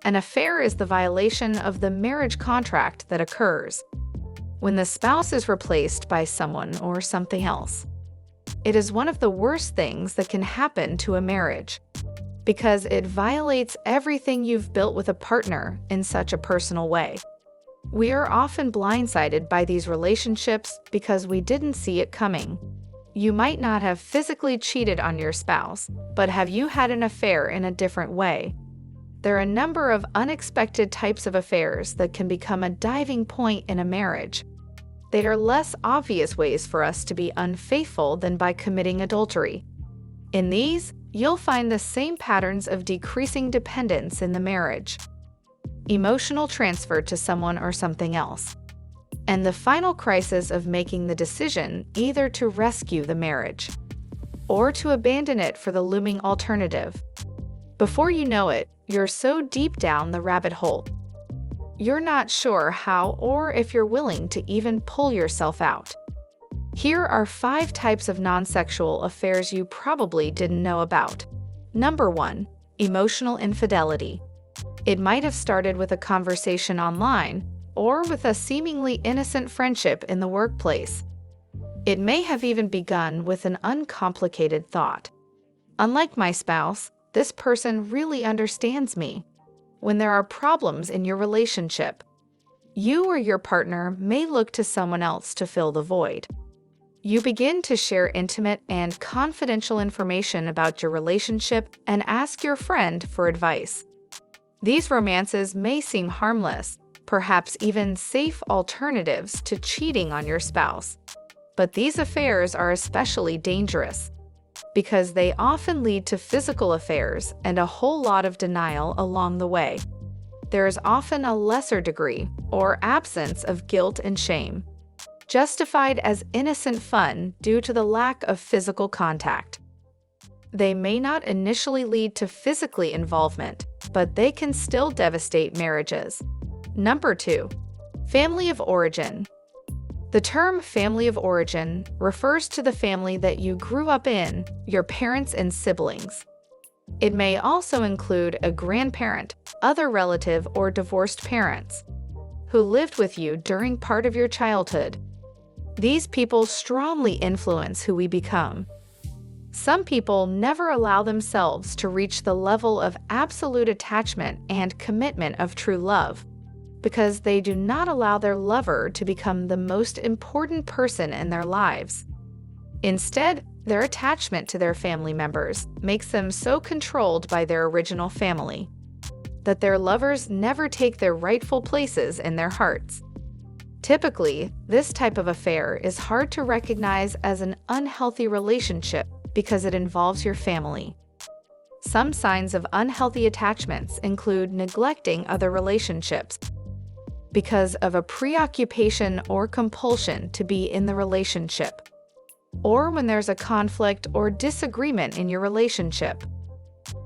An affair is the violation of the marriage contract that occurs when the spouse is replaced by someone or something else. It is one of the worst things that can happen to a marriage because it violates everything you've built with a partner in such a personal way. We are often blindsided by these relationships because we didn't see it coming. You might not have physically cheated on your spouse, but have you had an affair in a different way? There are a number of unexpected types of affairs that can become a diving point in a marriage. They are less obvious ways for us to be unfaithful than by committing adultery. In these, you'll find the same patterns of decreasing dependence in the marriage, emotional transfer to someone or something else, and the final crisis of making the decision either to rescue the marriage or to abandon it for the looming alternative. Before you know it, you're so deep down the rabbit hole, you're not sure how or if you're willing to even pull yourself out. Here are 5 types of non-sexual affairs you probably didn't know about. Number 1. Emotional infidelity. It might have started with a conversation online or with a seemingly innocent friendship in the workplace. It may have even begun with an uncomplicated thought. Unlike my spouse, this person really understands me. When there are problems in your relationship, you or your partner may look to someone else to fill the void. You begin to share intimate and confidential information about your relationship and ask your friend for advice. These romances may seem harmless, perhaps even safe alternatives to cheating on your spouse. But these affairs are especially dangerous because they often lead to physical affairs and a whole lot of denial along the way. There is often a lesser degree or absence of guilt and shame, justified as innocent fun due to the lack of physical contact. They may not initially lead to physical involvement, but they can still devastate marriages. Number 2. Family of origin. The term family of origin refers to the family that you grew up in, your parents and siblings. It may also include a grandparent, other relative, or divorced parents who lived with you during part of your childhood. These people strongly influence who we become. Some people never allow themselves to reach the level of absolute attachment and commitment of true love because they do not allow their lover to become the most important person in their lives. Instead, their attachment to their family members makes them so controlled by their original family that their lovers never take their rightful places in their hearts. Typically, this type of affair is hard to recognize as an unhealthy relationship because it involves your family. Some signs of unhealthy attachments include neglecting other relationships because of a preoccupation or compulsion to be in the relationship, or when there's a conflict or disagreement in your relationship.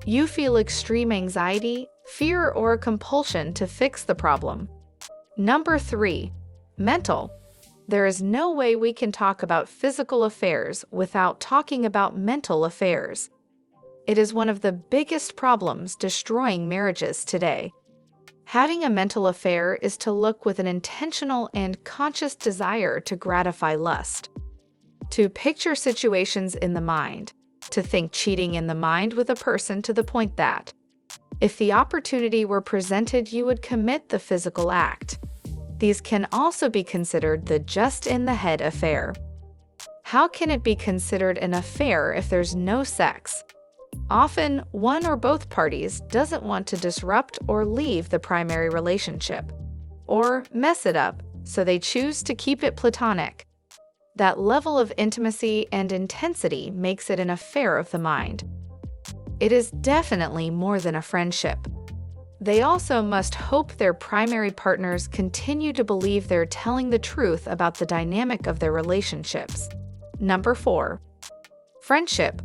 You feel extreme anxiety, fear, or a compulsion to fix the problem. Number 3. Mental. There is no way we can talk about physical affairs without talking about mental affairs. It is one of the biggest problems destroying marriages today. Having a mental affair is to look with an intentional and conscious desire to gratify lust, to picture situations in the mind, to think cheating in the mind with a person to the point that, if the opportunity were presented, you would commit the physical act. These can also be considered the just-in-the-head affair. How can it be considered an affair if there's no sex? Often, one or both parties doesn't want to disrupt or leave the primary relationship, or mess it up, so they choose to keep it platonic. That level of intimacy and intensity makes it an affair of the mind. It is definitely more than a friendship. They also must hope their primary partners continue to believe they're telling the truth about the dynamic of their relationships. Number 4. Friendship.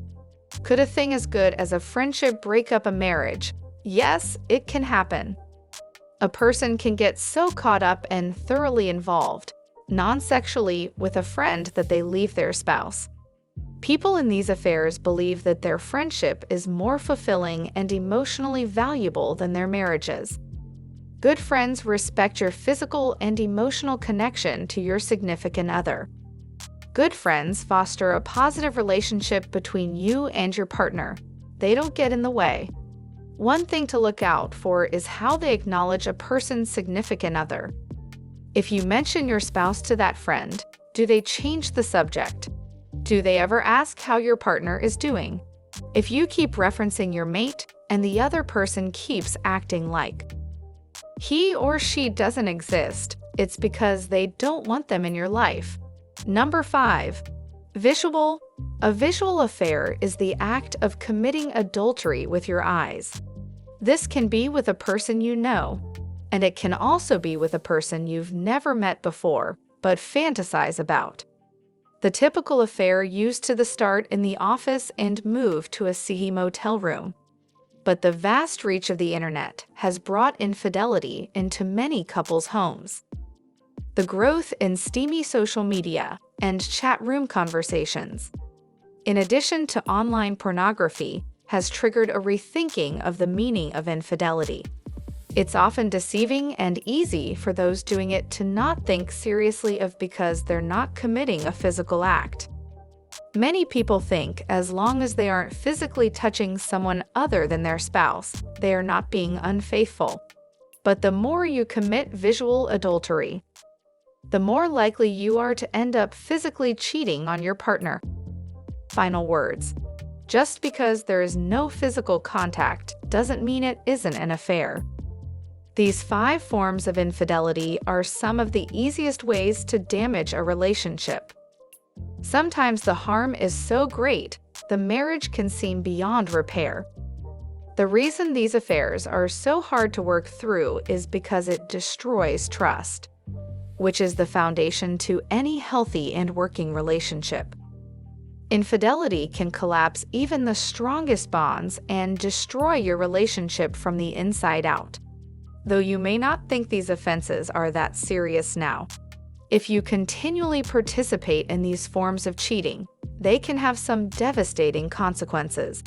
Could a thing as good as a friendship break up a marriage? Yes, it can happen. A person can get so caught up and thoroughly involved, non-sexually, with a friend that they leave their spouse. People in these affairs believe that their friendship is more fulfilling and emotionally valuable than their marriages. Good friends respect your physical and emotional connection to your significant other. Good friends foster a positive relationship between you and your partner. They don't get in the way. One thing to look out for is how they acknowledge a person's significant other. If you mention your spouse to that friend, do they change the subject? Do they ever ask how your partner is doing? If you keep referencing your mate and the other person keeps acting like he or she doesn't exist, it's because they don't want them in your life. Number 5. Visual. A visual affair is the act of committing adultery with your eyes. This can be with a person you know, and it can also be with a person you've never met before, but fantasize about. The typical affair used to start in the office and move to a seedy motel room. But the vast reach of the internet has brought infidelity into many couples' homes. The growth in steamy social media and chat room conversations, in addition to online pornography, has triggered a rethinking of the meaning of infidelity. It's often deceiving and easy for those doing it to not think seriously of because they're not committing a physical act. Many people think as long as they aren't physically touching someone other than their spouse, they are not being unfaithful. But the more you commit visual adultery, the more likely you are to end up physically cheating on your partner. Final words. Just because there is no physical contact doesn't mean it isn't an affair. These 5 forms of infidelity are some of the easiest ways to damage a relationship. Sometimes the harm is so great, the marriage can seem beyond repair. The reason these affairs are so hard to work through is because it destroys trust, which is the foundation to any healthy and working relationship. Infidelity can collapse even the strongest bonds and destroy your relationship from the inside out. Though you may not think these offenses are that serious now. If you continually participate in these forms of cheating, they can have some devastating consequences.